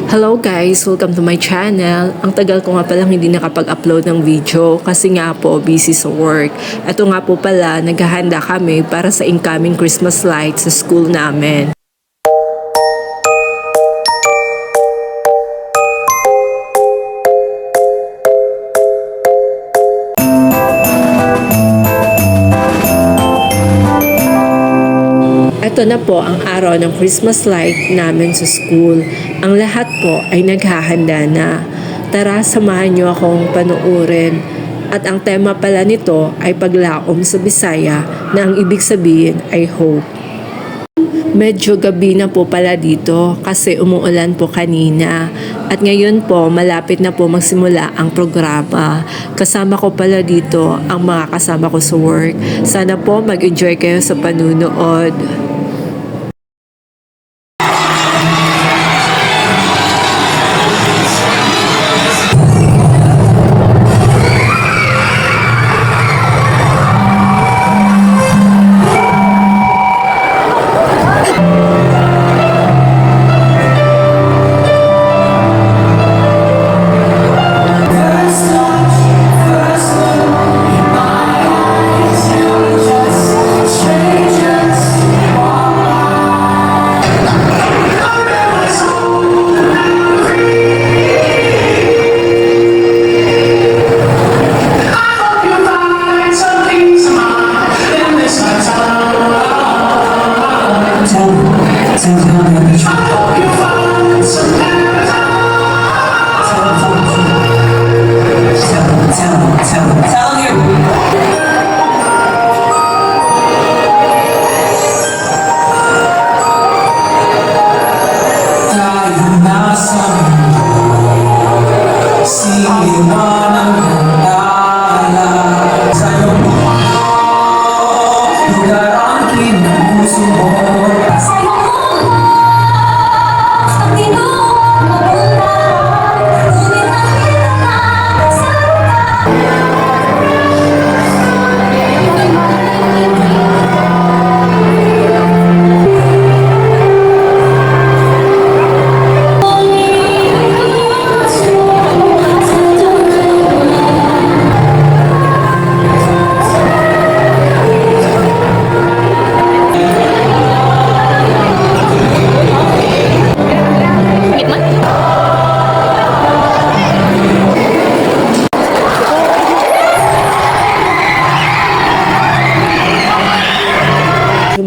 Hello guys! Welcome to my channel. Ang tagal ko nga palang hindi nakapag-upload ng video kasi nga po busy sa work. Ito nga po pala, naghahanda kami para sa incoming Christmas lights sa school namin. Ito na po ang araw ng Christmas light namin sa school. Ang lahat po ay naghahanda na. Tara, samahan niyo akong panuorin. At ang tema pala nito ay paglaom sa Bisaya na ang ibig sabihin ay hope. Medyo gabi na po pala dito kasi umuulan po kanina. At ngayon po, malapit na po magsimula ang programa. Kasama ko pala dito ang mga kasama ko sa work. Sana po mag-enjoy kayo sa panunood.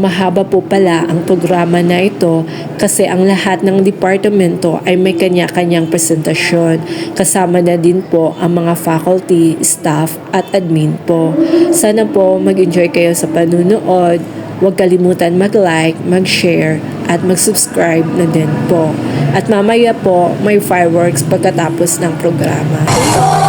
Mahaba po pala ang programa na ito kasi ang lahat ng departamento ay may kanya-kanyang presentasyon. Kasama na din po ang mga faculty, staff at admin po. Sana po mag-enjoy kayo sa panunood. Huwag kalimutan mag-like, mag-share at mag-subscribe na din po. At mamaya po may fireworks pagkatapos ng programa.